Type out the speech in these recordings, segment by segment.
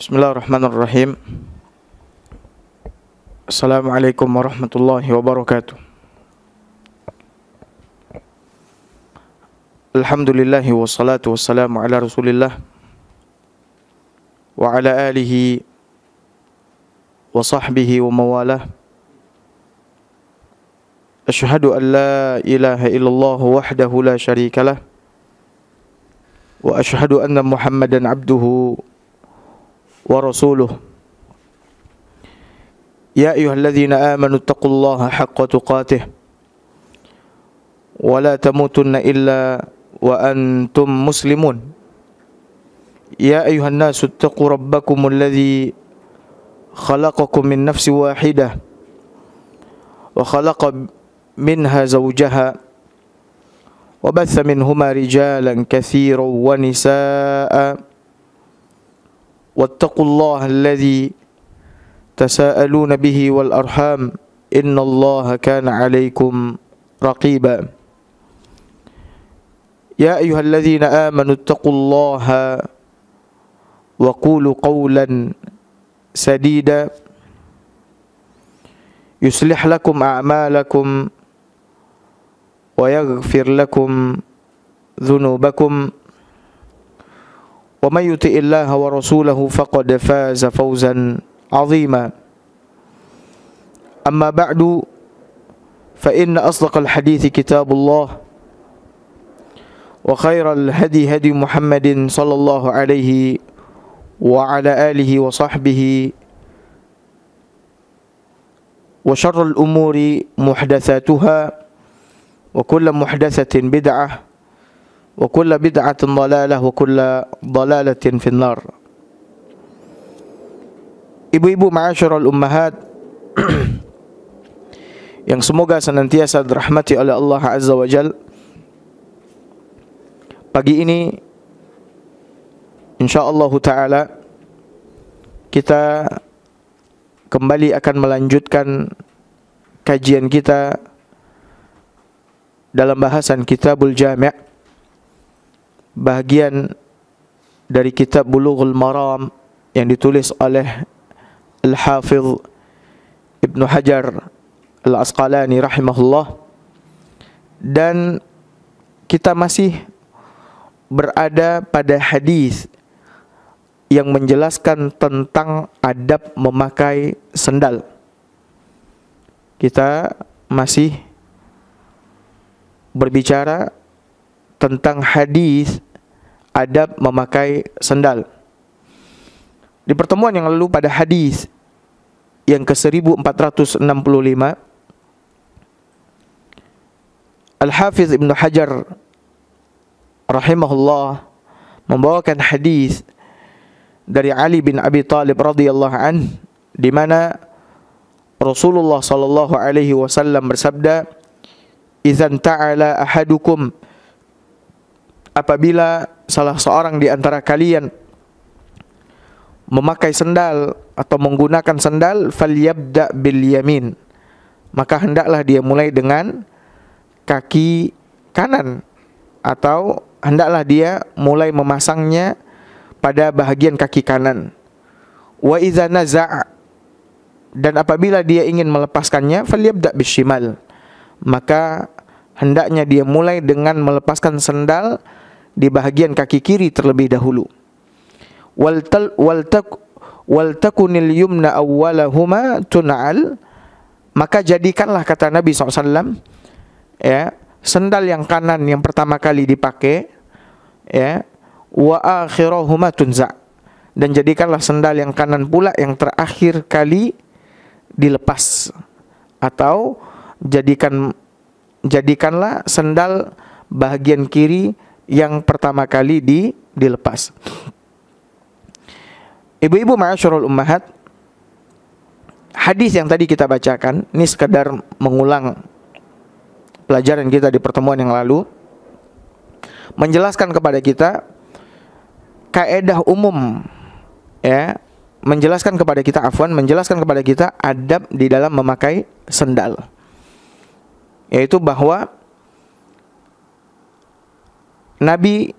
Bismillahirrahmanirrahim. Assalamualaikum warahmatullahi wabarakatuh. Alhamdulillahi wassalatu wassalamu ala rasulillah wa ala alihi wa sahbihi wa mawalah. Asyhadu an la ilaha illallah wahdahu la syarikalah wa asyhadu anna Muhammadan abduhu wa rasuluh. Ya ayyuhalladzina amanu taqullaha haqqa tuqatih wa la tamutunna illa wa antum muslimun. Ya ayyuhan nasu taqu rabbakumul ladzi khalaqakum min nafsin wahidah wa khalaqa minha zawjaha wa batha minhuma rijalan katsiran wa nisaa'a wattaqullaha alladzi tasaaluna bihi wal arham innallaha kana 'alaikum raqiba. Ya ayyuhalladzina amanu taqullaha wa qulu qawlan sadida yuslih lakum a'malakum wa yaghfir lakum dhunubakum wa may yuti'illaha wa rasulahu faqad faza fawzan 'azima. Amma ba'du, fa inna asdaqal hadithi kitabullah wa khairal hadi hadi Muhammadin sallallahu alaihi wa ala alihi wa sahbihi wa syarrul umuri muhdatsatuha wa kullu muhdatsatin bid'ah wa kullu bid'atin dhalalah wa kullu dhalalatin finnar. Ibu-ibu ma'asyiral ummahat yang semoga senantiasa dirahmati oleh Allah Azza wa Jalla. Pagi ini insyaallah taala kita kembali akan melanjutkan kajian kita dalam bahasan Kitabul Jami', bahagian dari kitab Bulughul Maram yang ditulis oleh Al-Hafidh Ibnu Hajar Al-Asqalani rahimahullah. Dan kita masih berada pada hadis yang menjelaskan tentang adab memakai sendal. Kita masih berbicara tentang hadis adab memakai sendal. Di pertemuan yang lalu pada hadis yang ke-1465, Al-Hafidh Ibnu Hajar rahimahullah membawakan hadis dari Ali bin Abi Thalib radhiyallahu an, di mana Rasulullah sallallahu alaihi wasallam bersabda, "Idzan ta'ala ahadukum," apabila salah seorang di antara kalian memakai sendal atau menggunakan sendal, falyabda bil yamin, maka hendaklah dia mulai dengan kaki kanan, atau hendaklah dia mulai memasangnya pada bahagian kaki kanan. Wa idza naza', dan apabila dia ingin melepaskannya, falyabda bishimal, maka hendaknya dia mulai dengan melepaskan sendal di bahagian kaki kiri terlebih dahulu. Wal takunil yumna awwalahuma tun'al, maka jadikanlah, kata Nabi SAW, ya, sendal yang kanan yang pertama kali dipakai, ya, wa akhirahuma tunza', dan jadikanlah sendal yang kanan pula yang terakhir kali dilepas, atau jadikanlah sendal bahagian kiri yang pertama kali dilepas. Ibu-ibu ma'asyiral ummahat, hadis yang tadi kita bacakan ini sekedar mengulang pelajaran kita di pertemuan yang lalu, menjelaskan kepada kita kaedah umum, ya, menjelaskan kepada kita adab di dalam memakai sendal, yaitu bahwa Nabi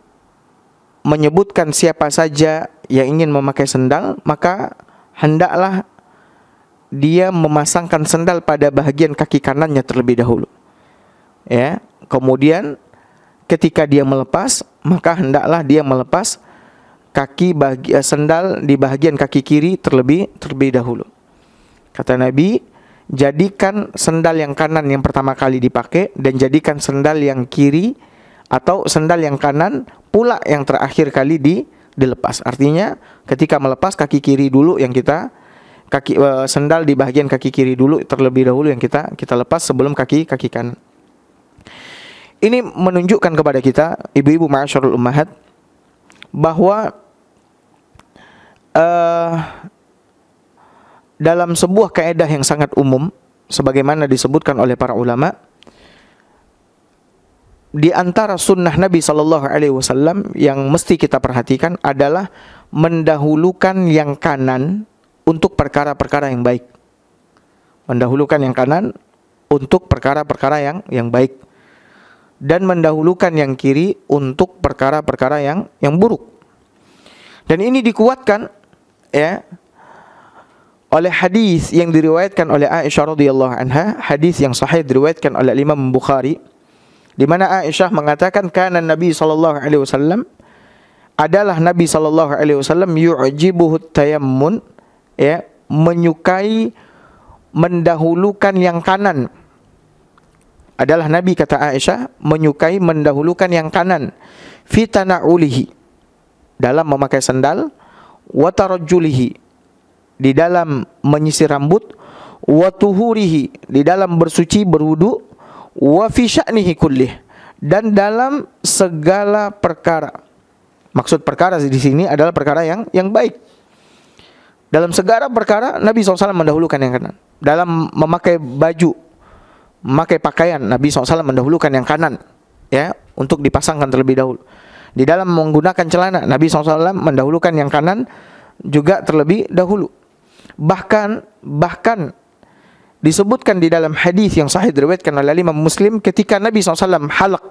menyebutkan siapa saja yang ingin memakai sendal, maka hendaklah dia memasangkan sendal pada bahagian kaki kanannya terlebih dahulu. Ya, kemudian ketika dia melepas, maka hendaklah dia melepas sendal di bahagian kaki kiri terlebih dahulu. Kata Nabi, jadikan sendal yang kanan yang pertama kali dipakai, dan jadikan sendal yang kiri atau sendal yang kanan pula yang terakhir kali dilepas. Artinya ketika melepas, kaki kiri dulu yang kita sendal di bahagian kaki kiri dulu terlebih dahulu yang kita lepas sebelum kaki kanan. Ini menunjukkan kepada kita, ibu-ibu ma'asyarul ummahat, bahwa dalam sebuah kaidah yang sangat umum, sebagaimana disebutkan oleh para ulama, di antara sunnah Nabi SAW yang mesti kita perhatikan adalah mendahulukan yang kanan untuk perkara-perkara yang baik. Mendahulukan yang kanan untuk perkara-perkara yang baik, dan mendahulukan yang kiri untuk perkara-perkara yang buruk. Dan ini dikuatkan ya oleh hadis yang diriwayatkan oleh Aisyah radhiyallahu anha, hadis yang sahih diriwayatkan oleh Imam Bukhari, di mana Aisyah mengatakan kana Nabi sallallahu alaihi wasallam, adalah Nabi sallallahu alaihi wasallam yu'jibuhu tayammun, ya, menyukai mendahulukan yang kanan. Adalah Nabi, kata Aisyah, menyukai mendahulukan yang kanan fi tana'ulihi, dalam memakai sandal, wa tarajjulihi, di dalam menyisir rambut, wa tuhurihi, di dalam bersuci berwudu, wa fi sya'nihi kullih, dan dalam segala perkara. Maksud perkara di sini adalah perkara yang baik. Dalam segala perkara Nabi SAW mendahulukan yang kanan. Dalam memakai baju, memakai pakaian, Nabi SAW mendahulukan yang kanan, ya, untuk dipasangkan terlebih dahulu. Di dalam menggunakan celana, Nabi SAW mendahulukan yang kanan juga terlebih dahulu. Bahkan disebutkan di dalam hadis yang sahih diriwayatkan oleh Imam Muslim, ketika Nabi SAW halaq,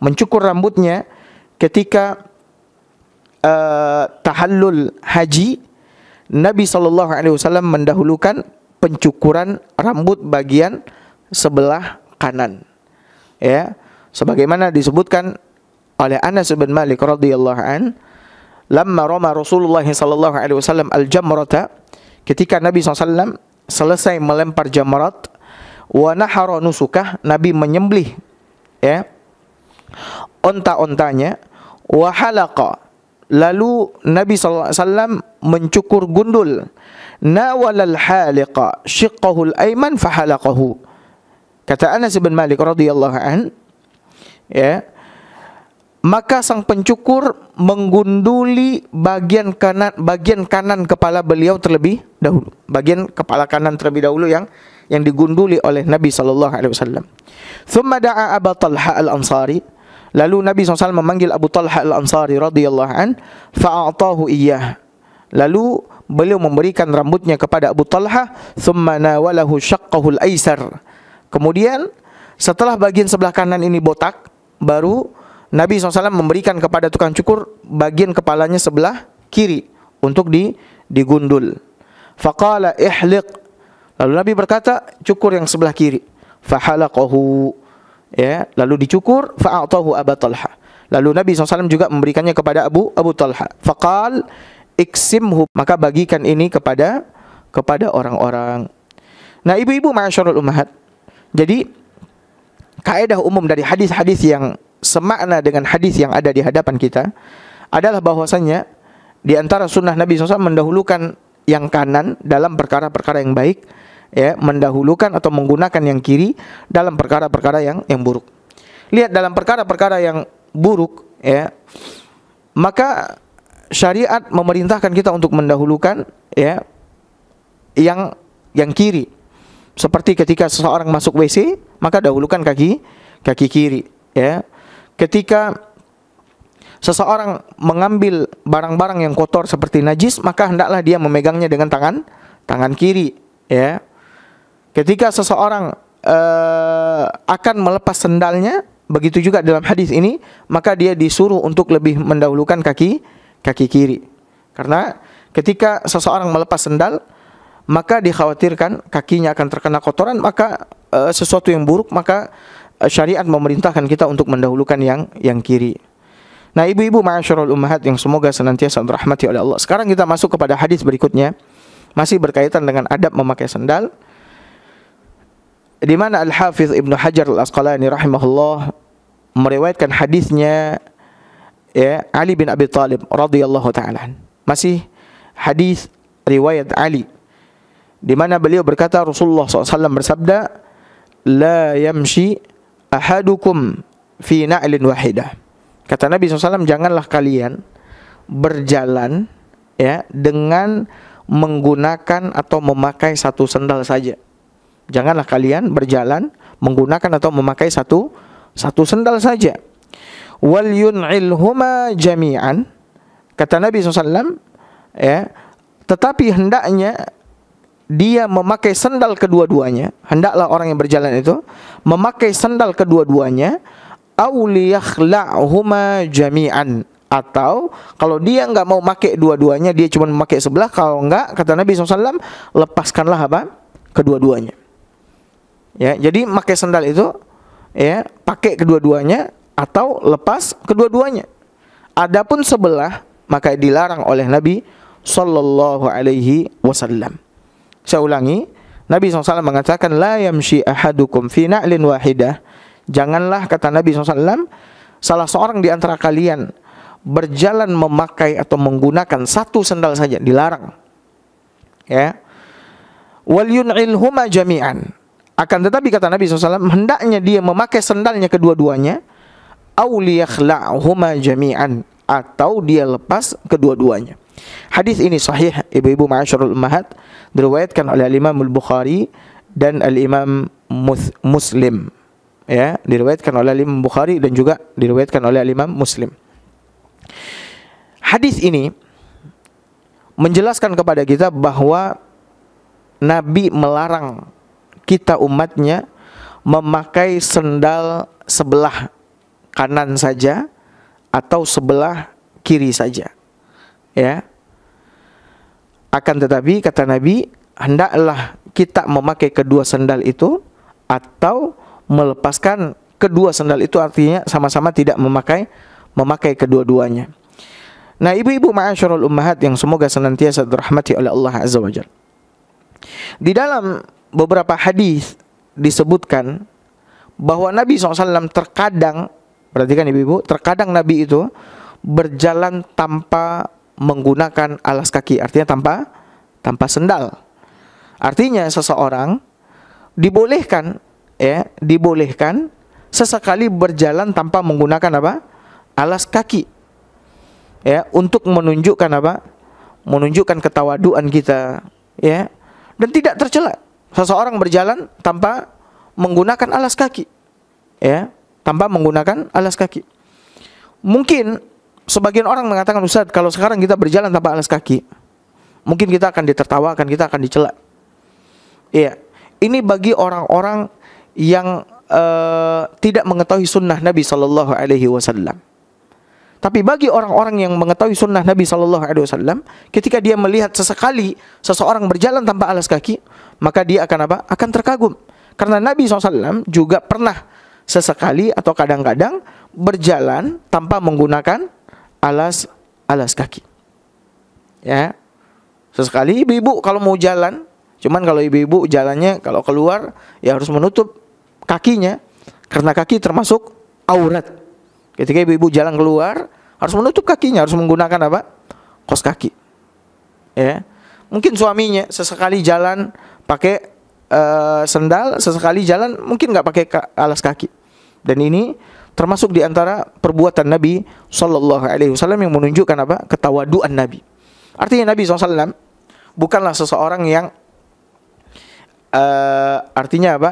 mencukur rambutnya ketika tahallul haji, Nabi SAW mendahulukan pencukuran rambut bagian sebelah kanan, ya, sebagaimana disebutkan oleh Anas bin Malik radhiyallahu an, lamma rama Rasulullah sallallahu alaihi wasallam al-jamrata, ketika Nabi SAW selesai melempar jamrat, wa nahara nusukah, Nabi menyembelih, ya, onta-ontanya, wa halaqa, lalu Nabi SAW mencukur gundul, nawalal haliqa shiqqahul ayman fahalaqahu. Kata Anas bin Malik radhiyallahu an, ya, maka sang pencukur menggunduli bagian kanan kepala beliau terlebih dahulu. Bagian kepala kanan terlebih dahulu yang digunduli oleh Nabi sallallahu alaihi wasallam. Thumma da'a Abu Talha al-Ansari, lalu Nabi SAW memanggil Abu Talha al-Ansari radhiyallahu an, fa'atahu iyyah, lalu beliau memberikan rambutnya kepada Abu Talha. Thumma nawalahu syaqqahul aisar, kemudian setelah bagian sebelah kanan ini botak, baru Nabi SAW memberikan kepada tukang cukur bagian kepalanya sebelah kiri untuk digundul. Faqala ihliq, lalu Nabi berkata, cukur yang sebelah kiri. Fahalaqahu, ya, lalu dicukur. Fa'atahu Abu Talha, lalu Nabi SAW juga memberikannya kepada Abu Talha. Faqal iksimhu, maka bagikan ini kepada orang-orang. Nah, ibu-ibu ma'asyarul ummahat, jadi kaidah umum dari hadis-hadis yang semakna dengan hadis yang ada di hadapan kita adalah bahwasannya di antara sunnah Nabi SAW mendahulukan yang kanan dalam perkara-perkara yang baik, ya, mendahulukan atau menggunakan yang kiri dalam perkara-perkara yang buruk. Lihat, dalam perkara-perkara yang buruk, ya, maka syariat memerintahkan kita untuk mendahulukan, ya, yang kiri. Seperti ketika seseorang masuk WC, maka dahulukan kaki kiri, ya. Ketika seseorang mengambil barang-barang yang kotor seperti najis, maka hendaklah dia memegangnya dengan tangan kiri, ya. Ketika seseorang akan melepas sendalnya, begitu juga dalam hadis ini, maka dia disuruh untuk lebih mendahulukan kaki kiri. Karena ketika seseorang melepas sendal, maka dikhawatirkan kakinya akan terkena kotoran, maka sesuatu yang buruk, maka syariat memerintahkan kita untuk mendahulukan yang kiri. Nah, ibu-ibu ma'asyiral ummahat yang semoga senantiasa dirahmati oleh Allah. Sekarang kita masuk kepada hadis berikutnya, masih berkaitan dengan adab memakai sandal, di mana Al-Hafiz Ibnu Hajar Al-Asqalani rahimahullah meriwayatkan hadisnya Ali bin Abi Thalib radhiyallahu taala. Masih hadis riwayat Ali, di mana beliau berkata, Rasulullah SAW bersabda, la yamshi ahadukum fi na'lin wahidah. Kata Nabi SAW, janganlah kalian berjalan dengan menggunakan atau memakai satu sandal saja. Janganlah kalian berjalan menggunakan atau memakai satu sandal saja. Wal yun'ilhuma jami'an. Kata Nabi SAW, tetapi hendaknya dia memakai sandal kedua-duanya. Hendaklah orang yang berjalan itu memakai sandal kedua-duanya. Aw liyakhla'huma jami'an, atau kalau dia enggak mau pakai dua-duanya, dia cuma memakai sebelah. Kalau enggak, kata Nabi SAW, lepaskanlah apa? Kedua-duanya. Ya, jadi pakai sandal itu pakai kedua-duanya atau lepas kedua-duanya. Adapun sebelah, maka dilarang oleh Nabi sallallahu alaihi wasallam. Saya ulangi, Nabi SAW mengatakan, la yamshi ahadukum fi na'lin wahidah. Janganlah, kata Nabi SAW, salah seorang di antara kalian berjalan memakai atau menggunakan satu sandal saja, dilarang. Wal yun'ilhuma jami'an. Akan tetapi, kata Nabi SAW, hendaknya dia memakai sandalnya kedua-duanya. Aw liyakhla'huma jami'an, atau dia lepas kedua-duanya. Hadis ini sahih, ibu-ibu ma'asyiral ummahat, diriwayatkan oleh Imam Al-Bukhari dan Al-Imam Muslim. Diriwayatkan oleh Imam Bukhari dan juga diriwayatkan oleh Imam Muslim. Hadis ini menjelaskan kepada kita bahwa Nabi melarang kita umatnya memakai sandal sebelah kanan saja atau sebelah kiri saja. Akan tetapi, kata Nabi, hendaklah kita memakai kedua sandal itu atau melepaskan kedua sandal itu, artinya sama-sama tidak memakai kedua-duanya. Nah, ibu-ibu ma'asyiral ummahat yang semoga senantiasa dirahmati oleh Allah Azza wa Jalla. Di dalam beberapa hadis disebutkan bahwa Nabi SAW terkadang, perhatikan ibu-ibu, terkadang Nabi itu berjalan tanpa menggunakan alas kaki, artinya tanpa sandal. Artinya seseorang dibolehkan sesekali berjalan tanpa menggunakan apa? Alas kaki. Untuk menunjukkan apa? Menunjukkan ketawaduan kita, dan tidak tercela seseorang berjalan tanpa menggunakan alas kaki. Tanpa menggunakan alas kaki. Mungkin sebagian orang mengatakan, Ustaz, kalau sekarang kita berjalan tanpa alas kaki, mungkin kita akan ditertawakan, kita akan dicela. Ini bagi orang-orang yang tidak mengetahui sunnah Nabi Sallallahu Alaihi Wasallam. Tapi bagi orang-orang yang mengetahui sunnah Nabi Sallallahu Alaihi Wasallam, ketika dia melihat sesekali seseorang berjalan tanpa alas kaki, maka dia akan apa? Akan terkagum. Karena Nabi SAW juga pernah sesekali atau kadang-kadang berjalan tanpa menggunakan alas kaki. Sesekali ibu-ibu kalau mau jalan, cuman kalau ibu-ibu jalannya kalau keluar ya harus menutup kakinya, karena kaki termasuk aurat. Ketika ibu-ibu jalan keluar harus menutup kakinya, harus menggunakan apa? Kaos kaki. Mungkin suaminya sesekali jalan pakai sandal, sesekali jalan mungkin nggak pakai alas kaki. Dan ini termasuk di antara perbuatan Nabi Sallallahu Alaihi Wasallam yang menunjukkan apa? Ketawaduan Nabi. Artinya Nabi SAW bukanlah seseorang yang artinya apa?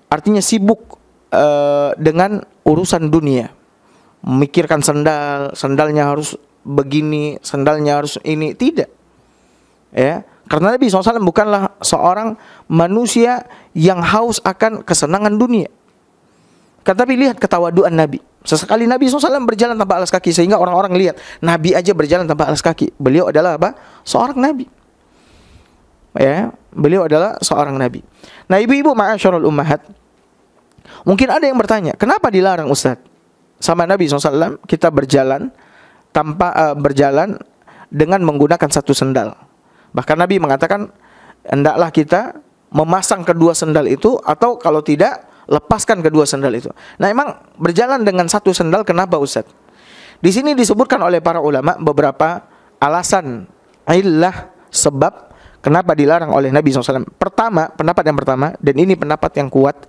Artinya sibuk dengan urusan dunia, memikirkan sandalnya harus begini, sandalnya harus ini, tidak. Karena Nabi SAW bukanlah seorang manusia yang haus akan kesenangan dunia. Tapi lihat ketawaduan Nabi. Sesekali Nabi SAW berjalan tanpa alas kaki, sehingga orang-orang lihat Nabi aja berjalan tanpa alas kaki. Beliau adalah apa? Seorang Nabi. Ya, beliau adalah seorang Nabi. Nah, ibu-ibu ma'asyarul ummahat, mungkin ada yang bertanya, kenapa dilarang Ustaz? Sama Nabi SAW kita berjalan tanpa berjalan dengan menggunakan satu sendal. Bahkan Nabi mengatakan, hendaklah kita memasang kedua sendal itu, atau kalau tidak, lepaskan kedua sendal itu. Nah, emang berjalan dengan satu sendal kenapa Ustaz? Di sini disebutkan oleh para ulama beberapa alasan, illah, sebab kenapa dilarang oleh Nabi SAW. Pertama, pendapat yang pertama, dan ini pendapat yang kuat,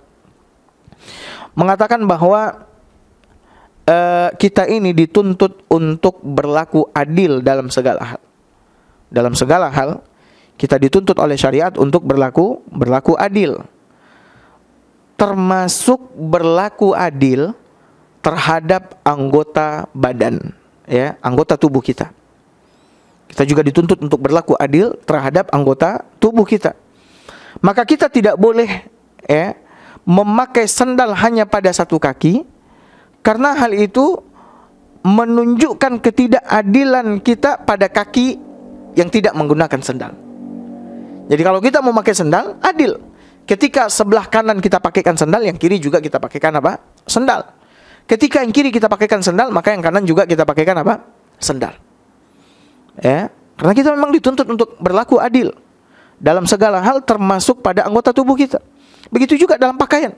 mengatakan bahwa kita ini dituntut untuk berlaku adil dalam segala hal. Dalam segala hal kita dituntut oleh syariat untuk berlaku adil. Termasuk berlaku adil terhadap anggota badan, ya, anggota tubuh kita. Kita juga dituntut untuk berlaku adil terhadap anggota tubuh kita. Maka kita tidak boleh, ya, memakai sendal hanya pada satu kaki, karena hal itu menunjukkan ketidakadilan kita pada kaki yang tidak menggunakan sendal. Jadi kalau kita mau pakai sendal, adil. Ketika sebelah kanan kita pakaikan sendal, yang kiri juga kita pakaikan apa? Sendal. Ketika yang kiri kita pakaikan sendal, maka yang kanan juga kita pakaikan apa? Sendal. Ya, karena kita memang dituntut untuk berlaku adil dalam segala hal, termasuk pada anggota tubuh kita. Begitu juga dalam pakaian.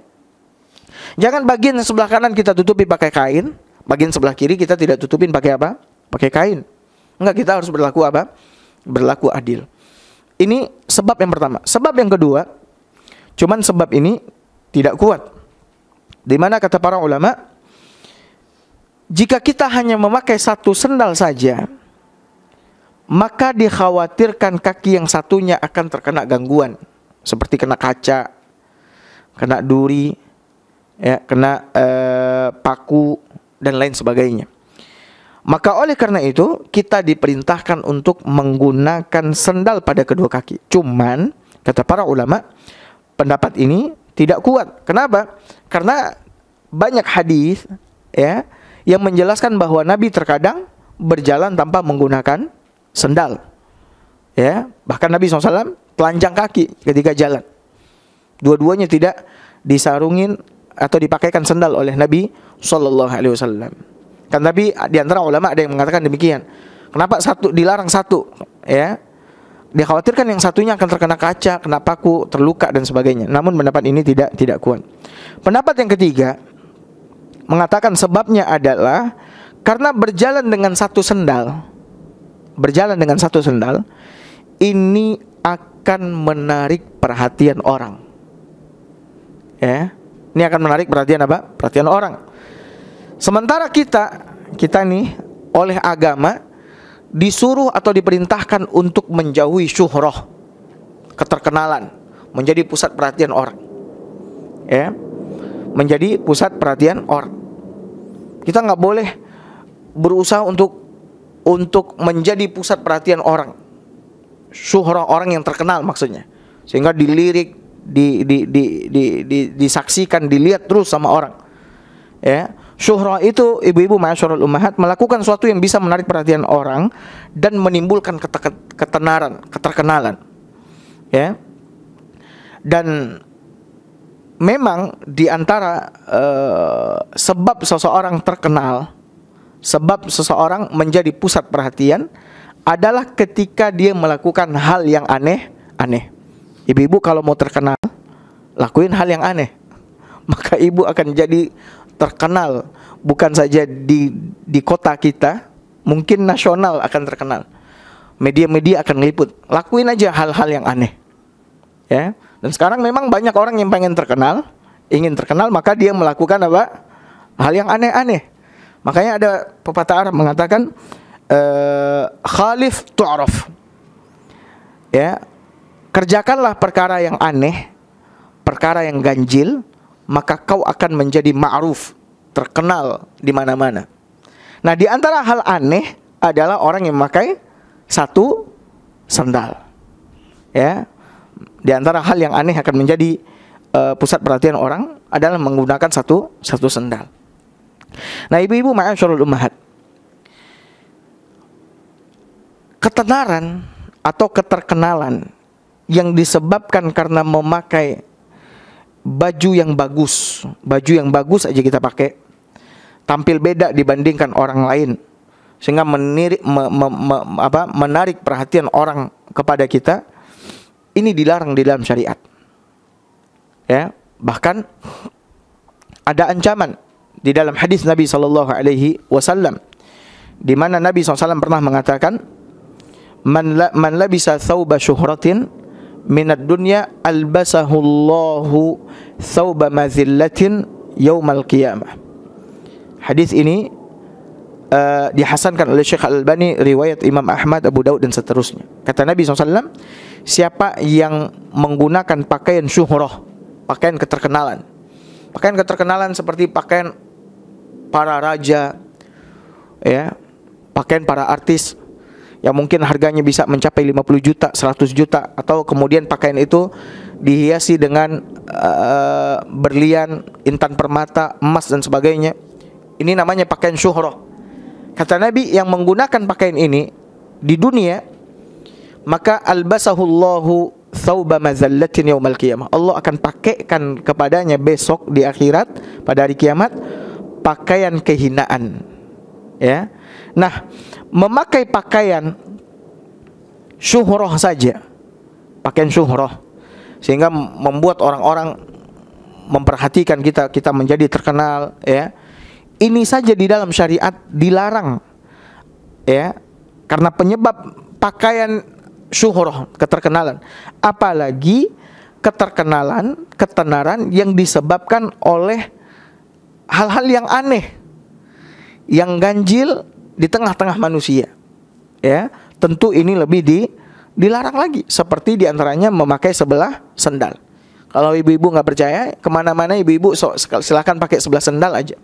Jangan bagian sebelah kanan kita tutupi pakai kain, bagian sebelah kiri kita tidak tutupin pakai apa? Pakai kain. Enggak, kita harus berlaku apa? Berlaku adil. Ini sebab yang pertama. Sebab yang kedua, cuman sebab ini tidak kuat. Di mana kata para ulama, jika kita hanya memakai satu sendal saja, maka dikhawatirkan kaki yang satunya akan terkena gangguan, seperti kena kaca, kena duri, ya, kena paku dan lain sebagainya. Maka oleh karena itu kita diperintahkan untuk menggunakan sendal pada kedua kaki. Cuman kata para ulama, pendapat ini tidak kuat. Kenapa? Karena banyak hadis, ya, yang menjelaskan bahwa Nabi terkadang berjalan tanpa menggunakan sendal. Ya, bahkan Nabi SAW telanjang kaki ketika jalan. Dua-duanya tidak disarungin atau dipakaikan sendal oleh Nabi SAW. Kan Nabi, di antara ulama ada yang mengatakan demikian. Kenapa satu dilarang satu? Ya, dikhawatirkan yang satunya akan terkena kaca, kena paku, terluka dan sebagainya. Namun pendapat ini tidak kuat. Pendapat yang ketiga mengatakan sebabnya adalah karena berjalan dengan satu sendal. Berjalan dengan satu sendal ini akan menarik perhatian orang. Ya, ini akan menarik perhatian apa? Perhatian orang. Sementara kita nih oleh agama disuruh atau diperintahkan untuk menjauhi syuhrah, keterkenalan, menjadi pusat perhatian orang. Ya, menjadi pusat perhatian orang. Kita nggak boleh berusaha untuk menjadi pusat perhatian orang. Syuhrah, orang yang terkenal maksudnya. Sehingga dilirik, disaksikan, dilihat terus sama orang. Ya, syuhrah itu ibu-ibu ma'asyarul ummahat melakukan sesuatu yang bisa menarik perhatian orang dan menimbulkan ketenaran, keterkenalan. Ya. Dan memang di antara sebab seseorang terkenal, sebab seseorang menjadi pusat perhatian adalah ketika dia melakukan hal yang aneh-aneh. Ibu-ibu kalau mau terkenal, lakuin hal yang aneh, maka ibu akan jadi terkenal. Bukan saja di kota kita, mungkin nasional akan terkenal. Media-media akan meliput. Lakuin aja hal-hal yang aneh. Ya. Dan sekarang memang banyak orang yang pengen terkenal, ingin terkenal, maka dia melakukan apa? Hal yang aneh-aneh. Makanya ada pepatah Arab mengatakan khalif tu'raf. Ya. Kerjakanlah perkara yang aneh, perkara yang ganjil, maka kau akan menjadi ma'ruf, terkenal di mana-mana. Nah, di antara hal aneh adalah orang yang memakai satu sendal. Ya. Di antara hal yang aneh akan menjadi pusat perhatian orang adalah menggunakan satu sendal. Nah, ibu-ibu ma'asyarul ummahat, ketenaran atau keterkenalan yang disebabkan karena memakai baju yang bagus aja kita pakai, tampil beda dibandingkan orang lain, sehingga menarik perhatian orang kepada kita, ini dilarang di dalam syariat. Ya, bahkan ada ancaman di dalam hadis Nabi sallallahu alaihi wasallam, di mana Nabi SAW pernah mengatakan, man labisa thawba syuhratin minad dunya albasahullahu thawba mazillatin yaumal qiyamah. Hadis ini dihasankan oleh Syekh Al-Albani, riwayat Imam Ahmad, Abu Daud dan seterusnya. Kata Nabi SAW, siapa yang menggunakan pakaian syuhrah, pakaian keterkenalan, seperti pakaian para raja, ya, pakaian para artis yang mungkin harganya bisa mencapai 50 juta, 100 juta, atau kemudian pakaian itu dihiasi dengan berlian, intan permata, emas dan sebagainya. Ini namanya pakaian syuhrah. Kata Nabi, yang menggunakan pakaian ini di dunia, maka albasahullahu thawba mazallatin yaumal qiyamah. Allah akan pakaikan kepadanya besok di akhirat, pada hari kiamat, pakaian kehinaan. Ya. Nah, memakai pakaian syuhrah saja, pakaian syuhrah, sehingga membuat orang-orang memperhatikan kita menjadi terkenal, ya. Ini saja di dalam syariat dilarang, ya, karena penyebab pakaian syuhrah, keterkenalan. Apalagi ketenaran yang disebabkan oleh hal-hal yang aneh, yang ganjil di tengah-tengah manusia, ya, tentu ini lebih dilarang lagi. Seperti diantaranya memakai sebelah sendal. Kalau ibu-ibu nggak percaya, kemana-mana ibu-ibu silakan pakai sebelah sendal aja.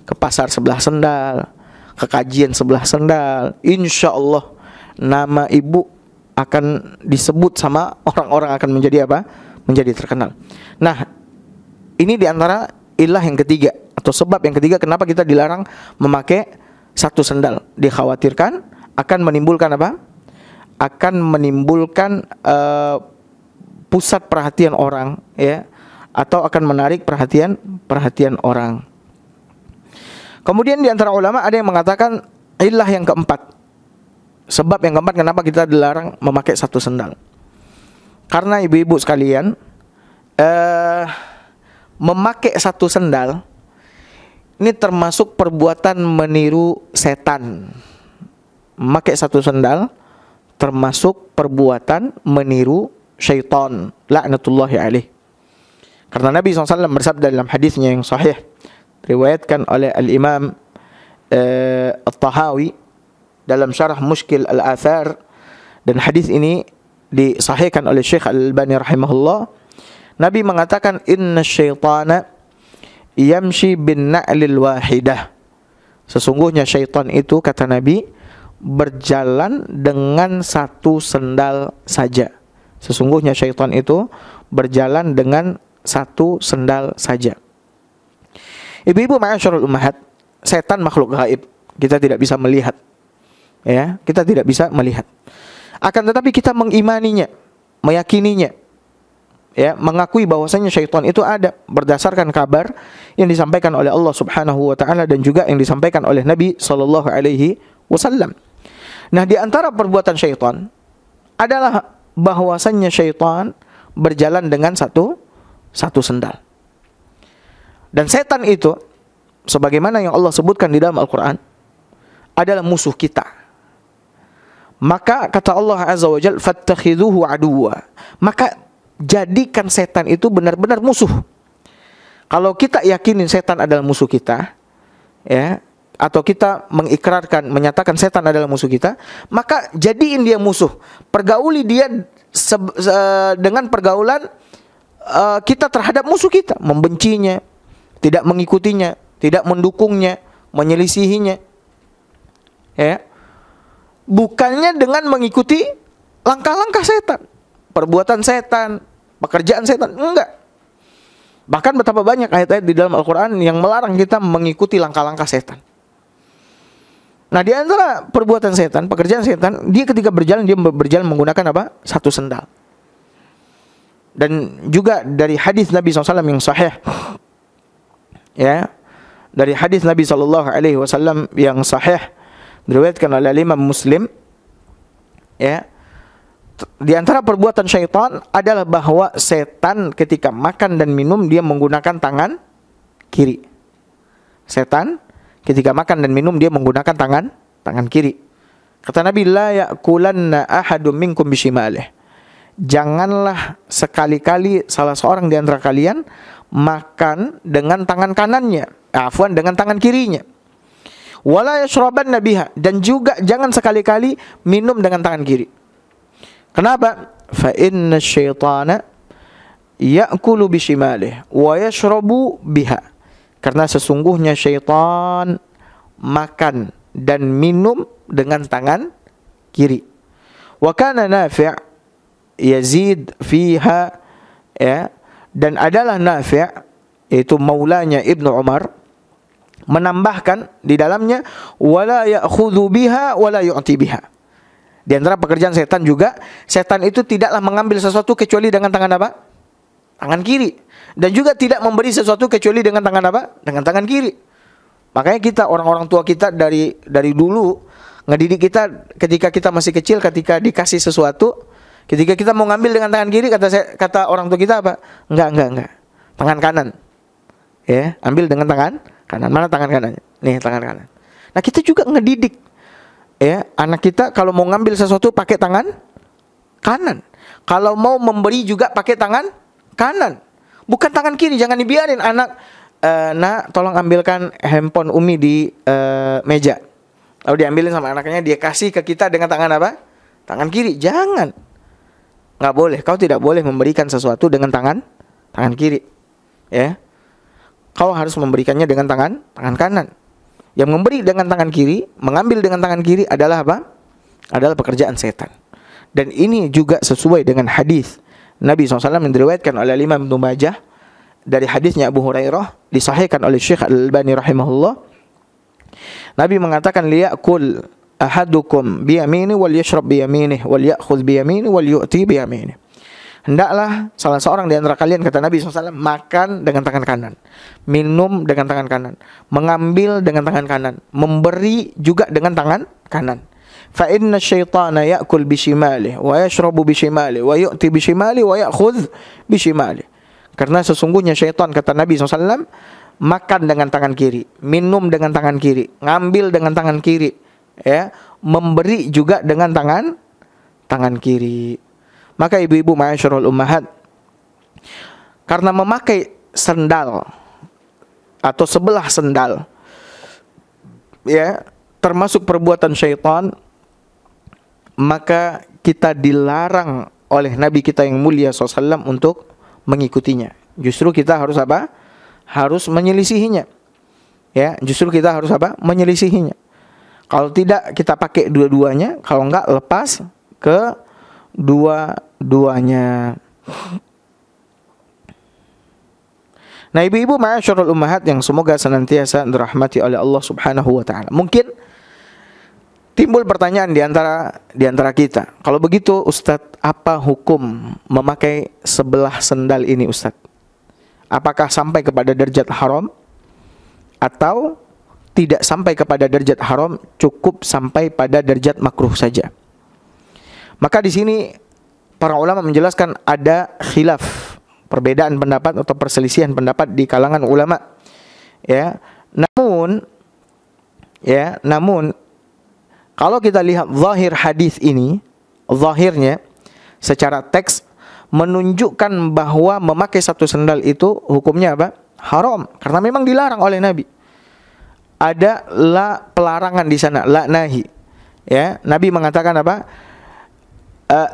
Ke pasar sebelah sendal, ke kajian sebelah sendal, insya Allah nama ibu akan disebut sama orang-orang, akan menjadi apa? Menjadi terkenal. Nah, ini diantara ilah yang ketiga, atau sebab yang ketiga kenapa kita dilarang memakai satu sendal. Dikhawatirkan akan menimbulkan apa? Akan menimbulkan pusat perhatian orang, ya, atau akan menarik perhatian orang. Kemudian di antara ulama ada yang mengatakan ilah yang keempat, sebab yang keempat kenapa kita dilarang memakai satu sendal. Karena ibu-ibu sekalian, memakai satu sendal ini termasuk perbuatan meniru setan. Memakai satu sendal termasuk perbuatan meniru syaitan, laknatullahi alaih. Karena Nabi SAW bersabda dalam hadisnya yang sahih, riwayatkan oleh Al-Imam At-Tahawi dalam syarah Mushkil Al-Athar, dan hadis ini disahihkan oleh Syekh Al-Albani rahimahullah. Nabi mengatakan, inna syaitana yamshi bin na'lil wahidah. Sesungguhnya syaitan itu, kata Nabi, berjalan dengan satu sendal saja. Sesungguhnya syaitan itu berjalan dengan satu sendal saja. Ibu-ibu ma'asyarul ummahat, setan makhluk gaib, kita tidak bisa melihat, ya, kita tidak bisa melihat. Akan tetapi kita mengimaninya, meyakininya, ya, mengakui bahwasanya syaitan itu ada berdasarkan kabar yang disampaikan oleh Allah Subhanahu wa taala dan juga yang disampaikan oleh Nabi sallallahu alaihi wasallam. Nah, di antara perbuatan syaitan adalah bahwasanya syaitan berjalan dengan satu sendal. Dan setan itu, sebagaimana yang Allah sebutkan di dalam Al-Quran, adalah musuh kita. Maka kata Allah Azza wa Jalla, fattakhidhuhu aduwwa. Maka jadikan setan itu benar-benar musuh. Kalau kita yakinin setan adalah musuh kita, ya, atau kita mengikrarkan, menyatakan setan adalah musuh kita, maka jadiin dia musuh. Pergauli dia dengan pergaulan kita terhadap musuh kita, membencinya, tidak mengikutinya, tidak mendukungnya, menyelisihinya, ya. Bukannya dengan mengikuti langkah-langkah setan, perbuatan setan, pekerjaan setan, enggak. Bahkan betapa banyak ayat-ayat di dalam Al-Quran yang melarang kita mengikuti langkah-langkah setan. Nah, di antara perbuatan setan, pekerjaan setan, dia ketika berjalan, dia berjalan menggunakan apa? Satu sendal. Dan juga dari hadis Nabi SAW yang sahih, ya, dari hadis Nabi SAW yang sahih diriwayatkan oleh Imam Muslim, ya, di antara perbuatan syaitan adalah bahwa setan ketika makan dan minum dia menggunakan tangan kiri. Setan ketika makan dan minum dia menggunakan tangan kiri. Kata Nabi, la ya'kulanna ahadum minkum bishimalih. Janganlah sekali-kali salah seorang di antara kalian makan dengan tangan kanannya, afwan, dengan tangan kirinya. Wala yashrabanna biha, dan juga jangan sekali-kali minum dengan tangan kiri. Kenapa? Fa inna syaitana ya'kulu bishimalih wa yashrabu biha. Karena sesungguhnya syaitan makan dan minum dengan tangan kiri. Wa kana Nafi' yazid fiha, ya, dan adalah Nafi', yaitu maulanya Ibnu Umar, menambahkan di dalamnya wala ya'khudhu biha wala yu'ti biha. Di antara pekerjaan setan juga, setan itu tidaklah mengambil sesuatu kecuali dengan tangan apa? Tangan kiri. Dan juga tidak memberi sesuatu kecuali dengan tangan apa? Dengan tangan kiri. Makanya kita, orang-orang tua kita dari dulu ngedidik kita ketika kita masih kecil, ketika dikasih sesuatu, ketika kita mau ngambil dengan tangan kiri, kata orang tua kita apa? Enggak. Tangan kanan. Ya, ambil dengan tangan kanan. Mana tangan kanannya? Nih, tangan kanan. Nah, kita juga ngedidik, ya, anak kita kalau mau ngambil sesuatu pakai tangan kanan. Kalau mau memberi juga pakai tangan kanan. Bukan tangan kiri. Jangan dibiarin anak, nak tolong ambilkan handphone Umi di meja. Lalu diambilin sama anaknya, dia kasih ke kita dengan tangan apa? Tangan kiri. Jangan. Nggak boleh. Kau tidak boleh memberikan sesuatu dengan tangan kiri. Ya. Kau harus memberikannya dengan tangan kanan. Yang memberi dengan tangan kiri, mengambil dengan tangan kiri adalah apa? Adalah pekerjaan setan. Dan ini juga sesuai dengan hadis Nabi SAW yang diriwayatkan oleh Imam Ibnu Majah dari hadisnya Abu Hurairah, disahihkan oleh Syekh Al-Albani rahimahullah. Nabi mengatakan, liya'kul ahadukum biyamini wal yashrab biyaminih wal ya'khudh biyamini wal yu'ti biyaminih. Hendaklah salah seorang di antara kalian, kata Nabi SAW, makan dengan tangan kanan, minum dengan tangan kanan, mengambil dengan tangan kanan, memberi juga dengan tangan kanan. Fa inna syaitana ya'kul bishimalih wa yashrabu bishimalih wa yu'ti bishimalih wa ya'khudh bishimalih. Karena sesungguhnya syaitan, kata Nabi SAW, makan dengan tangan kiri, minum dengan tangan kiri, ngambil dengan tangan kiri, ya, memberi juga dengan tangan kiri. Maka ibu-ibu ma'asyarul ummahat, karena memakai sendal atau sebelah sendal, ya, termasuk perbuatan syaitan, maka kita dilarang oleh Nabi kita yang mulia SAW untuk mengikutinya. Justru kita harus apa? Harus menyelisihinya. Ya, justru kita harus apa? Menyelisihinya. Kalau tidak, kita pakai dua-duanya. Kalau enggak, lepas ke dua-duanya. Nah, ibu-ibu ma'asyarul ummahat yang semoga senantiasa dirahmati oleh Allah Subhanahu wa taala. Mungkin timbul pertanyaan di antara kita. Kalau begitu, Ustadz, apa hukum memakai sebelah sendal ini, Ustadz? Apakah sampai kepada derajat haram atau tidak sampai kepada derajat haram, cukup sampai pada derajat makruh saja? Maka di sini para ulama menjelaskan ada khilaf, perbedaan pendapat atau perselisihan pendapat di kalangan ulama. Ya, namun kalau kita lihat zahir hadis ini, zahirnya secara teks menunjukkan bahwa memakai satu sendal itu hukumnya apa? Haram, karena memang dilarang oleh Nabi. Ada pelarangan di sana, la nahi. Ya, Nabi mengatakan apa?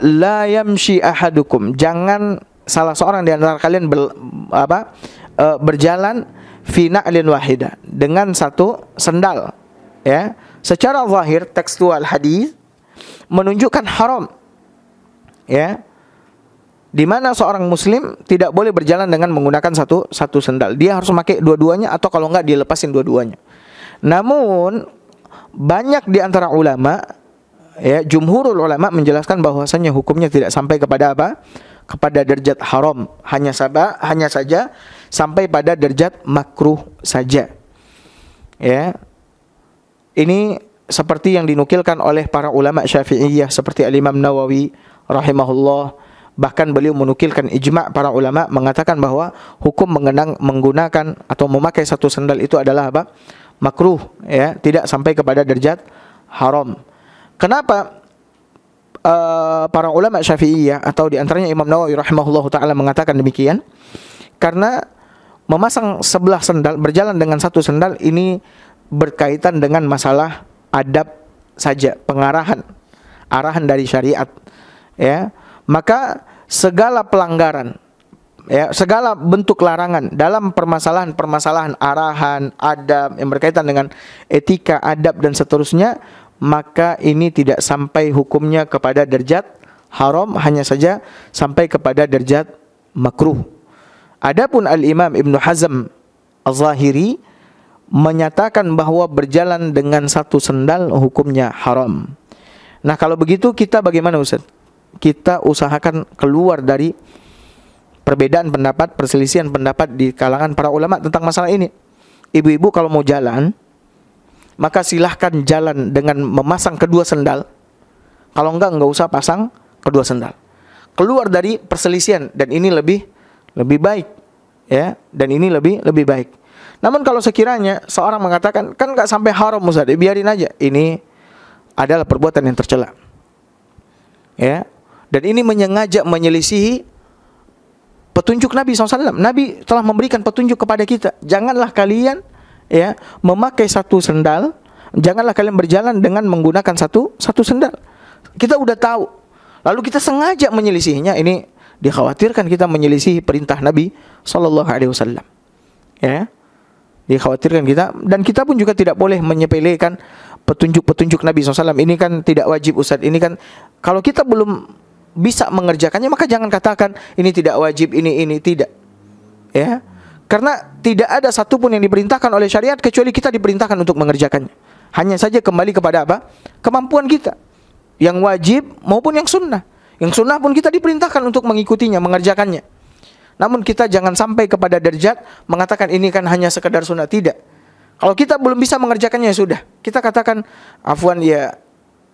La yamshi ahadukum, jangan salah seorang di antara kalian berjalan fi na'lin wahidah, dengan satu sendal. Ya, secara zahir tekstual hadis menunjukkan haram. Ya, di mana seorang muslim tidak boleh berjalan dengan menggunakan satu sendal. Dia harus memakai dua-duanya, atau kalau enggak dia lepasin dua-duanya. Namun banyak di antara ulama, ya, jumhurul ulama menjelaskan bahwasanya hukumnya tidak sampai kepada apa? Kepada derajat haram, hanya saja sampai pada derajat makruh saja. Ya. Ini seperti yang dinukilkan oleh para ulama Syafi'iyah seperti Al-Imam Nawawi rahimahullah. Bahkan beliau menukilkan ijma' para ulama mengatakan bahwa hukum menggunakan atau memakai satu sandal itu adalah apa? Makruh, ya, tidak sampai kepada derajat haram. Kenapa para ulama Syafi'iyah atau di antaranya Imam Nawawi rahimahullah taala mengatakan demikian? Karena memasang sebelah sandal, berjalan dengan satu sandal ini berkaitan dengan masalah adab saja, arahan dari syariat, ya. Maka segala pelanggaran, ya, segala bentuk larangan dalam permasalahan arahan, adab yang berkaitan dengan etika, adab dan seterusnya, maka ini tidak sampai hukumnya kepada derajat haram, hanya saja sampai kepada derajat makruh. Adapun Al-Imam Ibnu Hazm Az-Zahiri menyatakan bahwa berjalan dengan satu sendal hukumnya haram. Nah, kalau begitu kita bagaimana, Ustaz? Kita usahakan keluar dari perbedaan pendapat, perselisihan pendapat di kalangan para ulama tentang masalah ini. Ibu-ibu kalau mau jalan, maka silahkan jalan dengan memasang kedua sendal. Kalau enggak usah pasang kedua sendal. Keluar dari perselisihan, dan ini lebih baik, ya, dan ini lebih baik. Namun kalau sekiranya seorang mengatakan, kan enggak sampai haram Ustaz, biarin aja, ini adalah perbuatan yang tercela, ya, dan ini menyelisihi petunjuk Nabi SAW. Nabi telah memberikan petunjuk kepada kita. Janganlah kalian, ya, memakai satu sendal. Janganlah kalian berjalan dengan menggunakan satu sendal. Kita udah tahu, lalu kita sengaja menyelisihinya. Ini dikhawatirkan kita menyelisihi perintah Nabi SAW, ya. Dikhawatirkan kita, dan kita pun juga tidak boleh menyepelekan petunjuk-petunjuk Nabi SAW. Ini kan tidak wajib, Ustaz. Ini kan kalau kita belum bisa mengerjakannya, maka jangan katakan ini tidak wajib, ini tidak, ya. Karena tidak ada satupun yang diperintahkan oleh syariat kecuali kita diperintahkan untuk mengerjakannya. Hanya saja kembali kepada apa? Kemampuan kita, yang wajib maupun yang sunnah. Yang sunnah pun kita diperintahkan untuk mengikutinya, mengerjakannya. Namun kita jangan sampai kepada derajat mengatakan ini kan hanya sekedar sunnah. Tidak. Kalau kita belum bisa mengerjakannya, ya sudah, kita katakan afwan ya,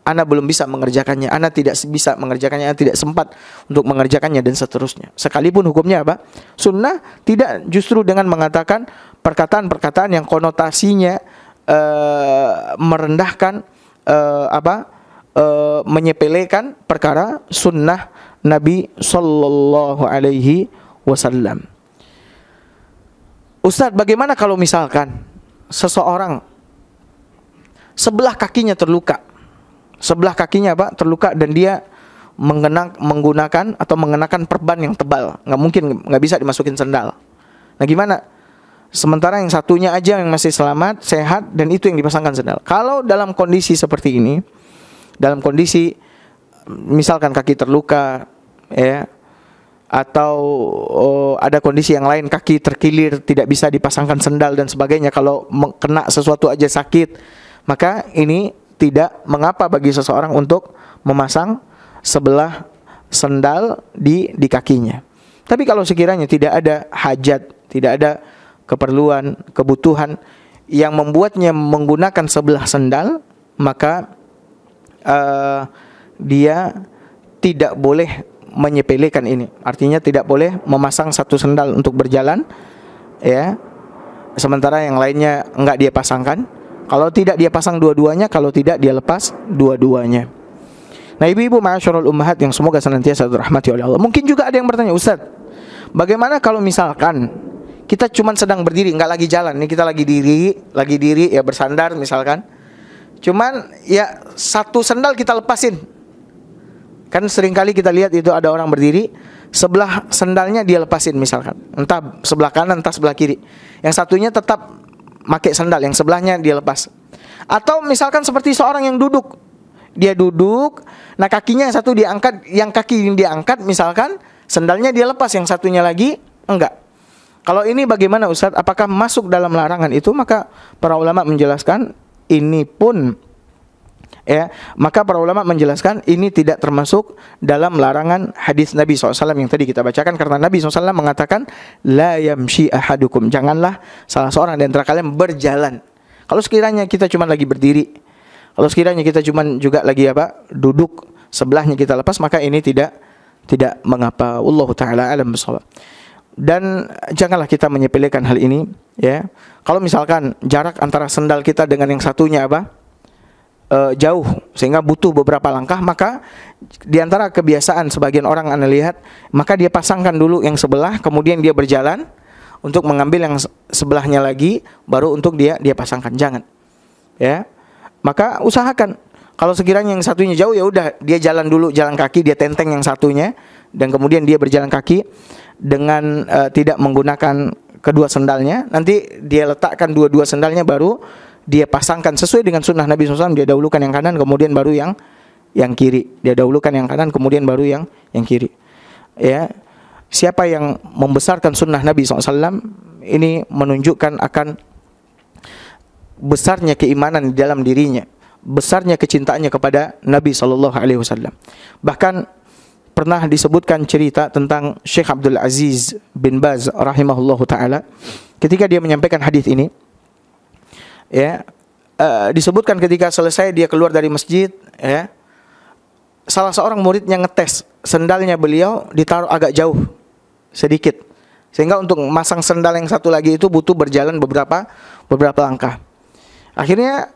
ana belum bisa mengerjakannya, ana tidak bisa mengerjakannya, ana tidak sempat untuk mengerjakannya, dan seterusnya. Sekalipun hukumnya apa? Sunnah, tidak justru dengan mengatakan perkataan-perkataan yang konotasinya merendahkan, menyepelekan perkara sunnah Nabi Sallallahu Alaihi Wasallam. Ustaz, bagaimana kalau misalkan seseorang sebelah kakinya terluka, terluka, dan dia menggunakan atau mengenakan perban yang tebal, nggak bisa dimasukin sendal. Nah, gimana? Sementara yang satunya aja yang masih selamat, sehat, dan itu yang dipasangkan sendal. Kalau dalam kondisi seperti ini, dalam kondisi misalkan kaki terluka, ya, atau ada kondisi yang lain, kaki terkilir, tidak bisa dipasangkan sendal dan sebagainya, kalau kena sesuatu aja sakit, maka ini tidak mengapa bagi seseorang untuk memasang sebelah sendal di kakinya. Tapi kalau sekiranya tidak ada hajat, tidak ada keperluan, kebutuhan yang membuatnya menggunakan sebelah sendal, maka dia tidak boleh menyepelekan ini. Artinya tidak boleh memasang satu sendal untuk berjalan, ya, sementara yang lainnya enggak dia pasangkan. Kalau tidak dia pasang dua-duanya, kalau tidak dia lepas dua-duanya. Nah, ibu-ibu ma'asyiral ummahat yang semoga senantiasa dirahmati oleh Allah. Mungkin juga ada yang bertanya, Ustaz, bagaimana kalau misalkan kita cuma sedang berdiri, enggak lagi jalan, nih kita lagi diri ya, bersandar misalkan. Cuman ya satu sendal kita lepasin. Kan seringkali kita lihat itu ada orang berdiri, sebelah sendalnya dia lepasin misalkan, entah sebelah kanan, entah sebelah kiri. Yang satunya tetap pakai sandal, yang sebelahnya dia lepas. Atau misalkan seperti seorang yang duduk, dia duduk, nah kakinya yang satu diangkat, yang kaki yang diangkat misalkan Sendalnya dia lepas, yang satunya lagi enggak. Kalau ini bagaimana Ustaz? Apakah masuk dalam larangan itu? Maka para ulama menjelaskan ini pun maka para ulama menjelaskan ini tidak termasuk dalam larangan hadis Nabi SAW yang tadi kita bacakan, karena Nabi SAW mengatakan la yamshi ahadukum, janganlah salah seorang di antara kalian berjalan. Kalau sekiranya kita cuma lagi berdiri, kalau sekiranya kita cuma juga lagi duduk, sebelahnya kita lepas, maka ini tidak mengapa. Wallahu taala alam bissawab. Dan janganlah kita menyepelekan hal ini, ya. Kalau misalkan jarak antara sendal kita dengan yang satunya jauh sehingga butuh beberapa langkah, maka di antara kebiasaan sebagian orang Anda lihat, maka dia pasangkan dulu yang sebelah, kemudian dia berjalan untuk mengambil yang sebelahnya lagi, baru untuk dia pasangkan. Jangan, ya. Maka usahakan kalau sekiranya yang satunya jauh, ya udah dia jalan dulu, jalan kaki, dia tenteng yang satunya, dan kemudian dia berjalan kaki dengan tidak menggunakan kedua sendalnya. Nanti dia letakkan dua-dua sendalnya, baru dia pasangkan sesuai dengan sunnah Nabi SAW. Dia dahulukan yang kanan, kemudian baru yang kiri. Dia dahulukan yang kanan, kemudian baru yang kiri. Ya, siapa yang membesarkan sunnah Nabi SAW, ini menunjukkan akan besarnya keimanan di dalam dirinya, besarnya kecintaannya kepada Nabi SAW. Bahkan pernah disebutkan cerita tentang Syekh Abdul Aziz bin Baz rahimahullahu taala, ketika dia menyampaikan hadis ini, ya, disebutkan ketika selesai dia keluar dari masjid, ya, salah seorang muridnya ngetes sendalnya beliau ditaruh agak jauh sedikit, sehingga untuk memasang sendal yang satu lagi itu butuh berjalan beberapa langkah. Akhirnya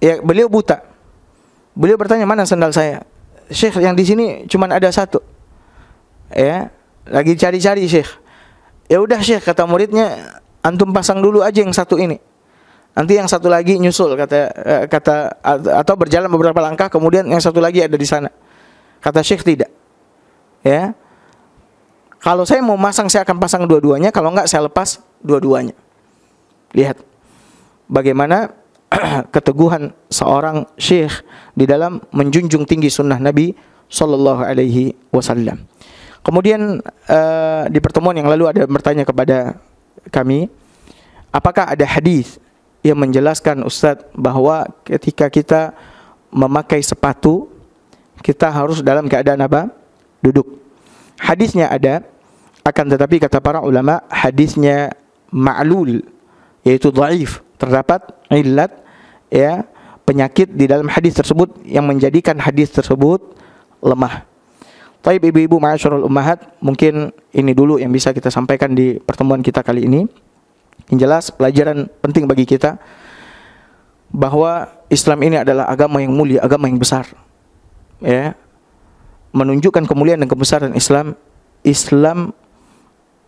ya beliau buta. Beliau bertanya, mana sendal saya? Syekh, yang di sini cuma ada satu. Ya, lagi cari-cari Syekh. Ya udah Syekh, kata muridnya, antum pasang dulu aja yang satu ini. Nanti yang satu lagi nyusul, kata atau berjalan beberapa langkah, kemudian yang satu lagi ada di sana. Kata Syekh, tidak. Ya. Kalau saya mau masang, saya akan pasang dua-duanya, kalau enggak saya lepas dua-duanya. Lihat bagaimana keteguhan seorang syekh di dalam menjunjung tinggi sunnah Nabi sallallahu alaihi wasallam. Kemudian di pertemuan yang lalu ada bertanya kepada kami, apakah ada hadis yang menjelaskan Ustaz bahwa ketika kita memakai sepatu kita harus dalam keadaan duduk. Hadisnya ada, akan tetapi kata para ulama hadisnya ma'lul, yaitu dhaif, terdapat illat, ya, penyakit di dalam hadis tersebut yang menjadikan hadis tersebut lemah. Taib ibu-ibu ma'asyiral ummahat, mungkin ini dulu yang bisa kita sampaikan di pertemuan kita kali ini. Yang jelas pelajaran penting bagi kita bahwa Islam ini adalah agama yang mulia, agama yang besar. Ya. Menunjukkan kemuliaan dan kebesaran Islam. Islam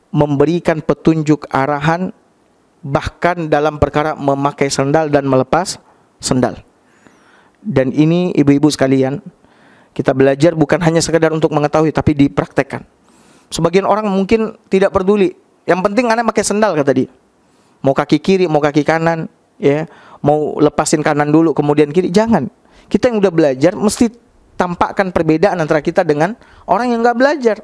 memberikan petunjuk arahan bahkan dalam perkara memakai sandal dan melepas sandal. Dan ini ibu-ibu sekalian, kita belajar bukan hanya sekedar untuk mengetahui, tapi dipraktekkan. Sebagian orang mungkin tidak peduli, yang penting anak pakai sandal kata dia. Mau kaki kiri, mau kaki kanan, ya, mau lepasin kanan dulu kemudian kiri, jangan. Kita yang udah belajar mesti tampakkan perbedaan antara kita dengan orang yang enggak belajar.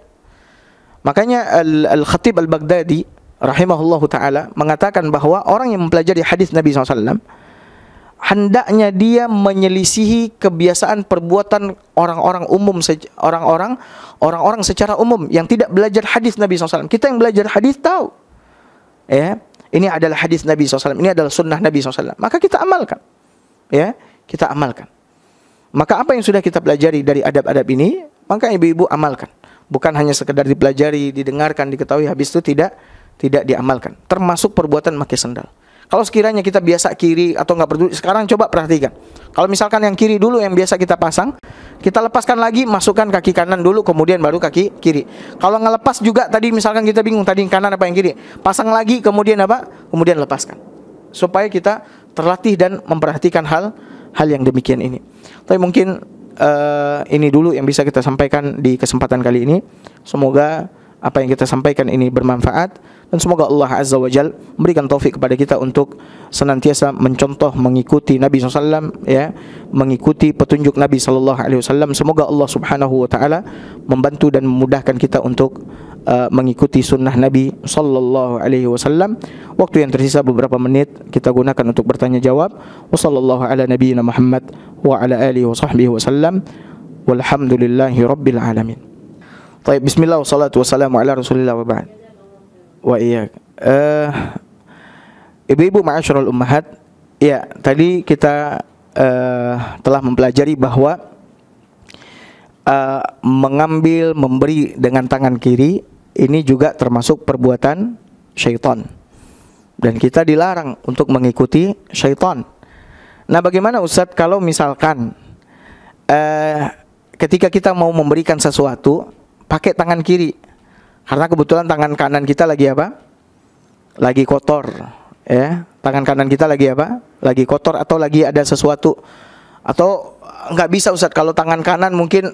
Makanya Al-Khatib Al-Baghdadi rahimahullahu ta'ala mengatakan bahwa orang yang mempelajari hadis Nabi SAW hendaknya dia menyelisihi kebiasaan perbuatan orang-orang umum, orang-orang secara umum yang tidak belajar hadis Nabi SAW. Kita yang belajar hadis tahu, ya, ini adalah hadis Nabi SAW, ini adalah sunnah Nabi SAW. Maka kita amalkan, ya, kita amalkan. Maka apa yang sudah kita pelajari dari adab-adab ini, maka ibu-ibu amalkan. Bukan hanya sekedar dipelajari, didengarkan, diketahui, habis itu tidak diamalkan. Termasuk perbuatan pakai sandal. Kalau sekiranya kita biasa kiri atau enggak peduli, sekarang coba perhatikan. Kalau misalkan yang kiri dulu yang biasa kita pasang, kita lepaskan lagi, masukkan kaki kanan dulu, kemudian baru kaki kiri. Kalau ngelepas juga tadi misalkan kita bingung tadi yang kanan apa yang kiri, pasang lagi kemudian kemudian lepaskan. Supaya kita terlatih dan memperhatikan hal yang demikian ini. Tapi mungkin ini dulu yang bisa kita sampaikan di kesempatan kali ini. Semoga apa yang kita sampaikan ini bermanfaat Dan semoga Allah Azza wa Jal memberikan taufik kepada kita untuk senantiasa mencontoh, mengikuti Nabi SAW, ya, mengikuti petunjuk Nabi SAW. Semoga Allah Subhanahu wa Ta'ala membantu dan memudahkan kita untuk mengikuti sunnah Nabi SAW. Waktu yang tersisa beberapa menit kita gunakan untuk bertanya jawab. Wassallallahu ala nabiyyina Muhammad wa ala alihi wa sahbihi wasallam. Walhamdulillahi rabbil alamin. Baik, bismillah wassalatu wassalamu ala Rasulillah wa ba'd. Wa iyyak. Ibu-ibu ma'asyiral ummahat, ya, tadi kita telah mempelajari bahwa mengambil, memberi dengan tangan kiri ini juga termasuk perbuatan syaitan, dan kita dilarang untuk mengikuti syaitan. Nah, bagaimana Ustadz kalau misalkan ketika kita mau memberikan sesuatu pakai tangan kiri, karena kebetulan tangan kanan kita lagi apa? Lagi kotor, ya. Tangan kanan kita lagi apa? Lagi kotor atau lagi ada sesuatu. Atau nggak bisa Ustadz, kalau tangan kanan mungkin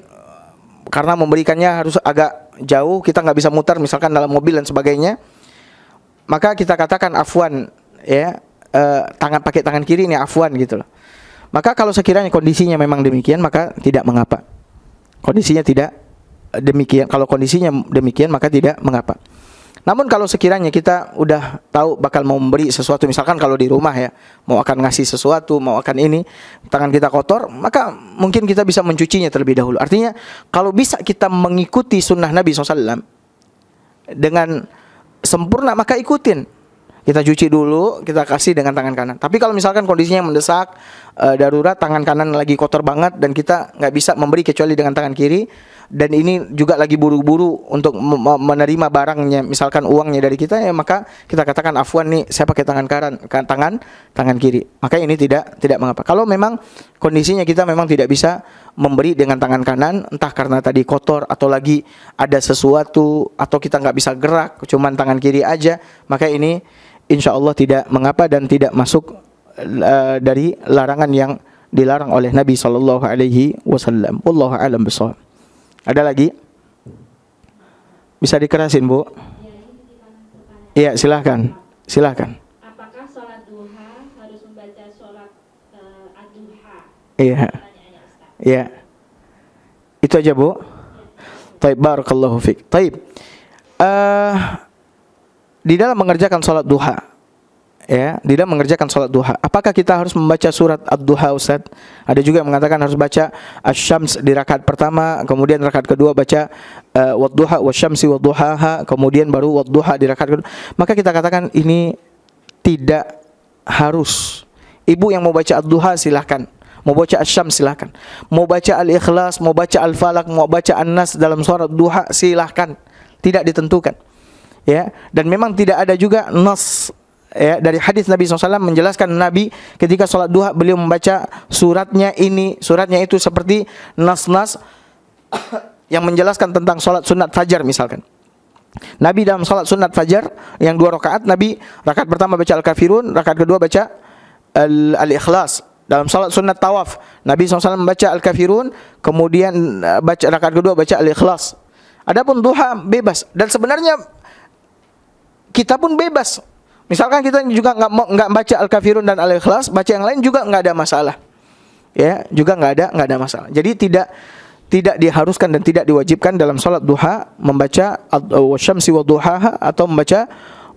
karena memberikannya harus agak jauh, kita nggak bisa mutar, misalkan dalam mobil dan sebagainya, maka kita katakan afwan, ya, pakai tangan kiri ini afwan gitu loh. Maka kalau sekiranya kondisinya memang demikian, maka tidak mengapa. Kondisinya tidak demikian, kalau kondisinya demikian maka tidak mengapa. Namun kalau sekiranya kita udah tahu bakal mau memberi sesuatu, misalkan kalau di rumah, ya, mau akan ngasih sesuatu, mau akan ini, tangan kita kotor, maka mungkin kita bisa mencucinya terlebih dahulu. Artinya kalau bisa kita mengikuti sunnah Nabi SAW dengan sempurna, maka ikutin. Kita cuci dulu, kita kasih dengan tangan kanan. Tapi kalau misalkan kondisinya mendesak, darurat, tangan kanan lagi kotor banget dan kita nggak bisa memberi kecuali dengan tangan kiri, dan ini juga lagi buru-buru untuk menerima barangnya, misalkan uangnya dari kita, ya, maka kita katakan afwan nih, saya pakai tangan kanan, tangan kiri. Maka ini tidak mengapa. Kalau memang kondisinya kita memang tidak bisa memberi dengan tangan kanan, entah karena tadi kotor atau lagi ada sesuatu, atau kita nggak bisa gerak, cuman tangan kiri aja, maka ini insya Allah tidak mengapa dan tidak masuk dari larangan yang dilarang oleh Nabi SAW. Wallahu a'lam bishawab. Ada lagi? Bisa dikerasin, Bu? Iya, silahkan. Apakah sholat duha harus membaca sholat ad-duha? Iya. Iya. Itu aja, Bu. Taib, barakallahu fiik. Taib. Di dalam mengerjakan sholat duha, ya, di dalam mengerjakan sholat duha, apakah kita harus membaca surat ad-duha, Ustaz? Ada juga yang mengatakan harus baca asy-syams di rakaat pertama, kemudian rakaat kedua baca wad-duha wasyamsi wad-duhaha, kemudian baru wad-duha di rakaat kedua. Maka kita katakan ini tidak harus. Ibu yang mau baca ad-duha silahkan, mau baca asy-syams silahkan, mau baca al-ikhlas, mau baca al-falaq, mau baca an-nas dalam surat duha silahkan, tidak ditentukan, ya. Dan memang tidak ada juga nas, ya, dari hadis Nabi SAW menjelaskan Nabi ketika sholat duha beliau membaca suratnya ini, suratnya itu, seperti nas-nas yang menjelaskan tentang sholat sunat fajar misalkan. Nabi dalam sholat sunat fajar yang 2 rakaat, Nabi rakaat pertama baca al-kafirun, rakaat kedua baca al-ikhlas. Dalam sholat sunat tawaf, Nabi SAW membaca al-kafirun, kemudian baca rakaat kedua baca al-ikhlas. Adapun duha bebas, dan sebenarnya kita pun bebas. Misalkan kita juga nggak baca al-kafirun dan al-ikhlas, baca yang lain juga nggak ada masalah, ya, juga nggak ada masalah. Jadi tidak diharuskan dan tidak diwajibkan dalam sholat duha membaca wasyamsi wadduhaha atau membaca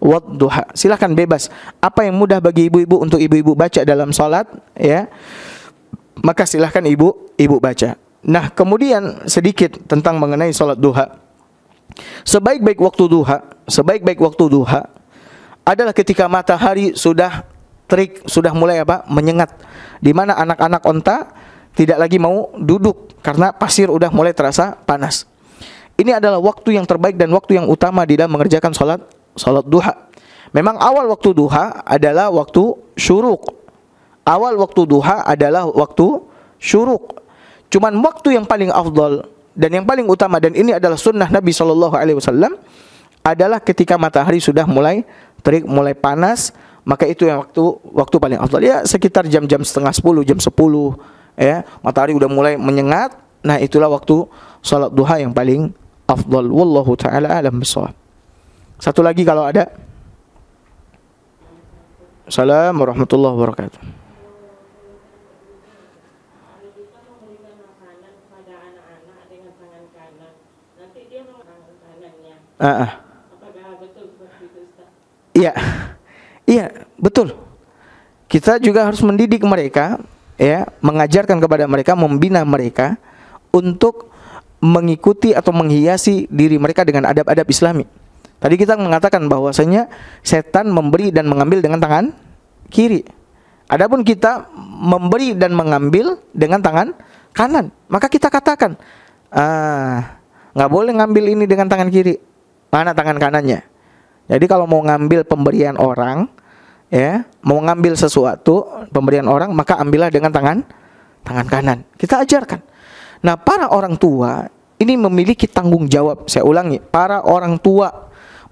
wadduha. Silahkan bebas. Apa yang mudah bagi ibu-ibu untuk ibu-ibu baca dalam sholat, ya, maka silahkan ibu baca. Nah, kemudian sedikit tentang mengenai sholat duha. Sebaik-baik waktu duha adalah ketika matahari sudah terik, sudah mulai menyengat, di mana anak-anak onta tidak lagi mau duduk karena pasir udah mulai terasa panas. Ini adalah waktu yang terbaik dan waktu yang utama di dalam mengerjakan salat duha. Memang awal waktu duha adalah waktu syuruk. Awal waktu duha adalah waktu syuruk. Cuman waktu yang paling afdal dan yang paling utama, dan ini adalah sunnah Nabi SAW, adalah ketika matahari sudah mulai terik, mulai panas, maka itu yang waktu paling afdal. Ya, sekitar jam-jam setengah 10, jam 10, ya, matahari udah mulai menyengat. Nah, itulah waktu salat duha yang paling afdal. Wallahu taala alam bissawab. Satu lagi kalau ada. Assalamualaikum warahmatullahi wabarakatuh. Kalau kita memberikan makanan kepada anak-anak dengan tangan kanan, nanti dia memakan tangan kanannya. Apakah betul seperti itu, Ustaz? Iya. Iya, betul. Kita juga harus mendidik mereka, ya, mengajarkan kepada mereka, membina mereka untuk mengikuti atau menghiasi diri mereka dengan adab-adab Islami. Tadi kita mengatakan bahwasanya setan memberi dan mengambil dengan tangan kiri. Adapun kita memberi dan mengambil dengan tangan kanan. Maka kita katakan, nggak boleh ngambil ini dengan tangan kiri. Mana tangan kanannya? Jadi kalau mau ngambil pemberian orang, ya, mau ngambil sesuatu pemberian orang, maka ambillah dengan tangan kanan. Kita ajarkan. Nah, para orang tua ini memiliki tanggung jawab. Saya ulangi, para orang tua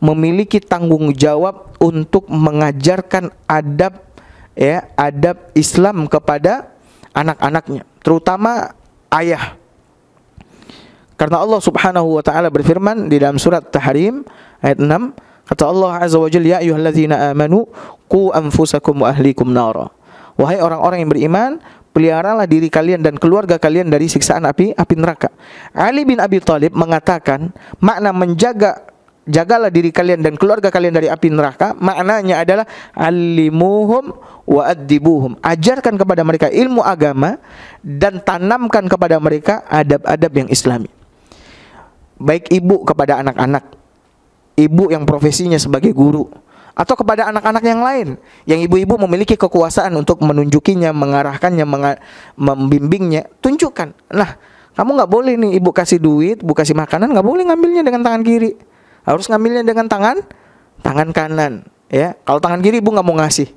memiliki tanggung jawab untuk mengajarkan adab, ya, adab Islam kepada anak-anaknya, terutama ayah. Karena Allah Subhanahu wa taala berfirman di dalam surat Tahrim ayat 6, kata Allah Azza wa Jalla, ya ayyuhalladzina amanu qu anfusakum wa ahlikum nara. Wahai orang-orang yang beriman, peliharalah diri kalian dan keluarga kalian dari siksaan api neraka. Ali bin Abi Thalib mengatakan, makna jagalah diri kalian dan keluarga kalian dari api neraka, maknanya adalah alimuhum wa addibuhum. Ajarkan kepada mereka ilmu agama dan tanamkan kepada mereka adab-adab yang Islami. Baik ibu kepada anak-anak, ibu yang profesinya sebagai guru, atau kepada anak-anak yang lain yang ibu-ibu memiliki kekuasaan untuk menunjukinya, mengarahkannya, membimbingnya, tunjukkan. Nah, kamu nggak boleh nih, ibu kasih duit, ibu kasih makanan, nggak boleh ngambilnya dengan tangan kiri, harus ngambilnya dengan tangan kanan, ya. Kalau tangan kiri ibu nggak mau ngasih,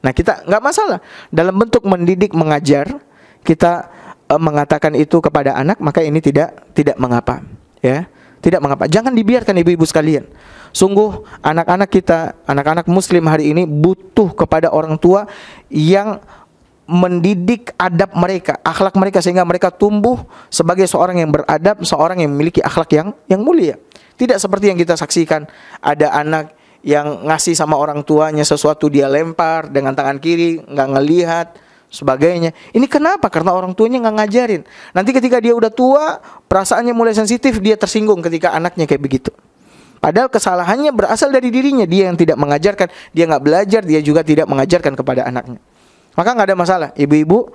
nah kita nggak masalah. Dalam bentuk mendidik, mengajar, kita mengatakan itu kepada anak, maka ini tidak mengapa, ya. Tidak mengapa. Jangan dibiarkan ibu-ibu sekalian. Sungguh anak-anak kita, anak-anak muslim hari ini butuh kepada orang tua yang mendidik adab mereka, akhlak mereka, sehingga mereka tumbuh sebagai seorang yang beradab, seorang yang memiliki akhlak yang mulia. Tidak seperti yang kita saksikan, ada anak yang ngasih sama orang tuanya sesuatu, dia lempar dengan tangan kiri, nggak ngelihat, sebagainya. Ini kenapa? Karena orang tuanya nggak ngajarin. Nanti ketika dia udah tua, perasaannya mulai sensitif, dia tersinggung ketika anaknya kayak begitu. Padahal kesalahannya berasal dari dirinya, dia yang tidak mengajarkan, dia nggak belajar, dia juga tidak mengajarkan kepada anaknya. Maka nggak ada masalah, ibu-ibu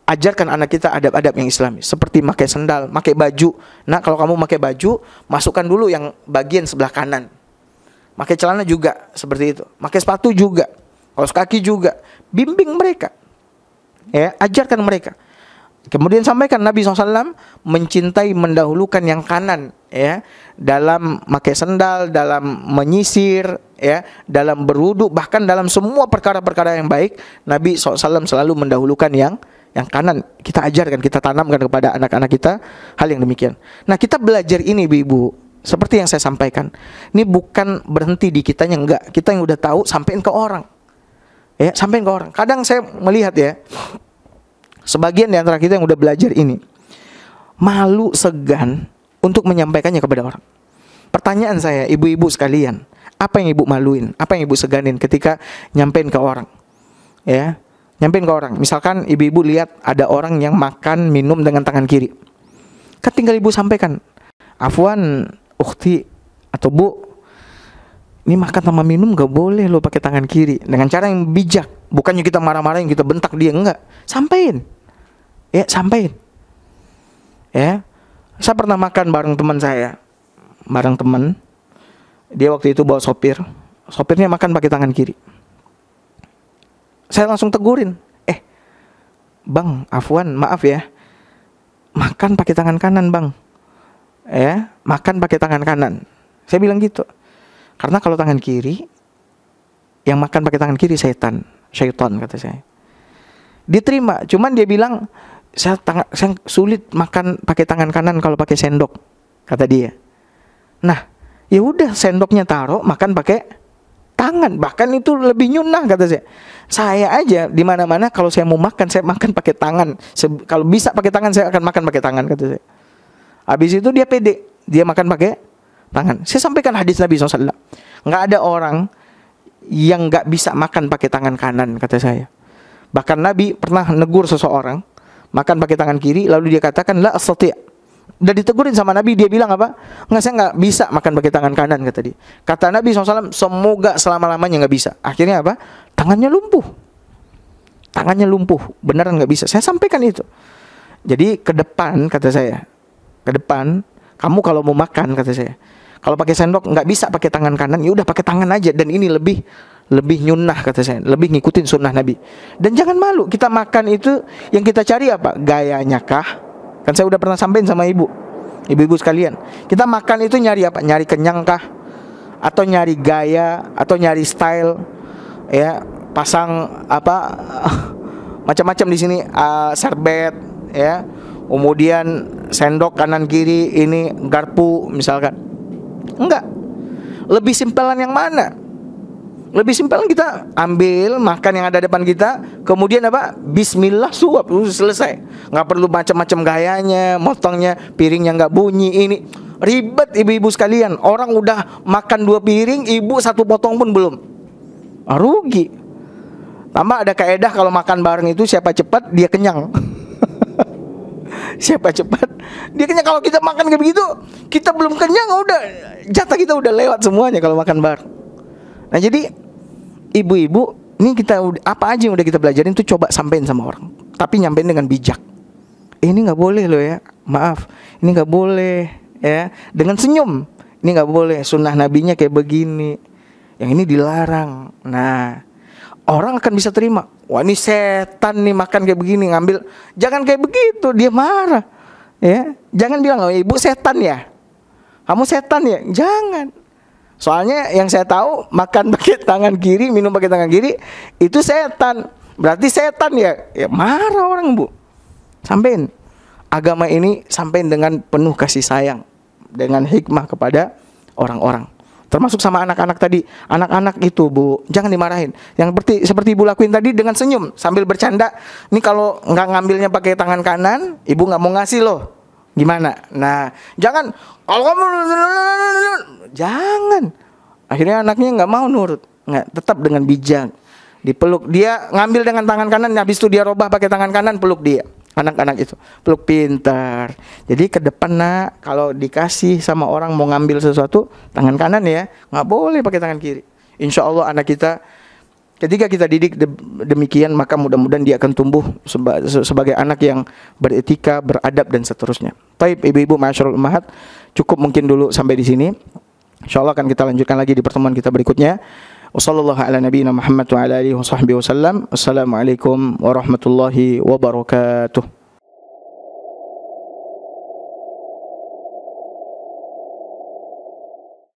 ajarkan anak kita adab-adab yang Islami, seperti pakai sendal, pakai baju. Nah, kalau kamu pakai baju, masukkan dulu yang bagian sebelah kanan. Pakai celana juga seperti itu, pakai sepatu juga, kaos kaki juga, bimbing mereka. Ya, ajarkan mereka. Kemudian sampaikan Nabi SAW mencintai, mendahulukan yang kanan, ya, dalam pakai sendal, dalam menyisir, ya, dalam berwudu, bahkan dalam semua perkara-perkara yang baik, Nabi SAW selalu mendahulukan yang kanan. Kita ajarkan, kita tanamkan kepada anak-anak kita hal yang demikian. Nah, kita belajar ini, ibu-ibu, seperti yang saya sampaikan. Ini bukan berhenti di kitanya, enggak. Kita yang udah tahu sampaikan ke orang. Ya, sampai ke orang. Kadang saya melihat, ya, sebagian di antara kita yang udah belajar ini malu, segan untuk menyampaikannya kepada orang. Pertanyaan saya, ibu-ibu sekalian, apa yang ibu maluin? Apa yang ibu seganin ketika nyampein ke orang? Ya, nyampein ke orang. Misalkan ibu-ibu lihat ada orang yang makan, minum dengan tangan kiri. Kan tinggal ibu sampaikan, "Afwan, ukhti atau Bu, ini makan sama minum gak boleh lo pakai tangan kiri." Dengan cara yang bijak. Bukannya kita marah-marahin, kita bentak dia, enggak. Sampaikan. Ya, sampaikan. Ya. Saya pernah makan bareng teman saya. Bareng teman. Dia waktu itu bawa sopir. Sopirnya makan pakai tangan kiri. Saya langsung tegurin. Bang, afwan, maaf ya. Makan pakai tangan kanan, Bang. Ya, makan pakai tangan kanan. Saya bilang gitu. Karena kalau tangan kiri, yang makan pakai tangan kiri syaitan kata saya. Diterima, cuman dia bilang saya sulit makan pakai tangan kanan kalau pakai sendok, kata dia. Nah, ya udah, sendoknya taruh, makan pakai tangan. Bahkan itu lebih nyunah, kata saya. Saya aja di mana-mana kalau saya mau makan, saya makan pakai tangan. Kalau bisa pakai tangan, saya akan makan pakai tangan, kata saya. Habis itu dia pede, dia makan pakai tangan. Saya sampaikan hadis Nabi SAW. Nggak ada orang yang nggak bisa makan pakai tangan kanan, kata saya. Bahkan Nabi pernah negur seseorang makan pakai tangan kiri, lalu dia katakan la astati'. Udah ditegurin sama Nabi, dia bilang apa? Nggak, saya nggak bisa makan pakai tangan kanan, kata dia. Kata Nabi SAW, semoga selama-lamanya nggak bisa. Akhirnya apa? Tangannya lumpuh. Tangannya lumpuh, beneran nggak bisa. Saya sampaikan itu. Jadi ke depan, kata saya, ke depan kamu kalau mau makan, kata saya, kalau pakai sendok nggak bisa pakai tangan kanan, ya udah pakai tangan aja. Dan ini lebih nyunnah, kata saya, lebih ngikutin sunnah Nabi. Dan jangan malu, kita makan itu yang kita cari apa? Gayanya kah? Kan saya udah pernah sampein sama ibu-ibu sekalian. Kita makan itu nyari apa? Nyari kenyang kah? Atau nyari gaya? Atau nyari style? Ya, pasang apa? Macam-macam di sini, serbet, ya. Kemudian sendok kanan kiri, ini garpu misalkan. Enggak. Lebih simpelan yang mana? Lebih simpel kita ambil makan yang ada depan kita, kemudian apa? Bismillah, suap, selesai. Nggak perlu macam-macam gayanya, motongnya, piringnya nggak bunyi. Ini ribet ibu-ibu sekalian. Orang udah makan 2 piring, ibu 1 potong pun belum. Rugi. Tambah ada kaedah kalau makan bareng itu siapa cepat dia kenyang. Siapa cepat dia kenyang. Kalau kita makan kayak begitu, kita belum kenyang, udah jatah kita udah lewat semuanya kalau makan bareng. Nah jadi ibu-ibu, ini kita apa aja yang udah kita pelajarin itu coba sampein sama orang, tapi nyampein dengan bijak. Ini nggak boleh loh ya, maaf, ini nggak boleh ya, dengan senyum. Ini nggak boleh, sunnah nabinya kayak begini, yang ini dilarang. Nah, orang akan bisa terima. Wah, ini setan nih makan kayak begini, ngambil. Jangan kayak begitu, dia marah. Ya, jangan bilang, oh, ibu setan ya, kamu setan ya, jangan. Soalnya yang saya tahu, makan pakai tangan kiri, minum pakai tangan kiri, itu setan. Berarti setan ya, ya marah orang, Bu. Sampein agama ini, sampein dengan penuh kasih sayang, dengan hikmah kepada orang-orang. Termasuk sama anak-anak tadi. Anak-anak itu, Bu, jangan dimarahin. Yang seperti Ibu lakuin tadi dengan senyum sambil bercanda. Ini kalau nggak ngambilnya pakai tangan kanan, Ibu nggak mau ngasih loh. Gimana? Nah, jangan kalau kamu jangan. Akhirnya anaknya nggak mau nurut, nggak, tetap dengan bijak. Dipeluk, dia ngambil dengan tangan kanan, habis itu dia robah pakai tangan kanan, peluk dia. Anak-anak itu peluk, pintar. Jadi ke depan nak, kalau dikasih sama orang mau ngambil sesuatu, tangan kanan ya, nggak boleh pakai tangan kiri. Insya Allah anak kita, ketika kita didik demikian, maka mudah-mudahan dia akan tumbuh sebagai anak yang beretika, beradab dan seterusnya. Baik, ibu-ibu, ma'asyiral ummahat, cukup mungkin dulu sampai di sini. Insyaallah akan kita lanjutkan lagi di pertemuan kita berikutnya. Wassallallahu ala nabiyina Muhammad wa ala alihi wa sahbihi wasallam. Assalamualaikum warahmatullahi wabarakatuh.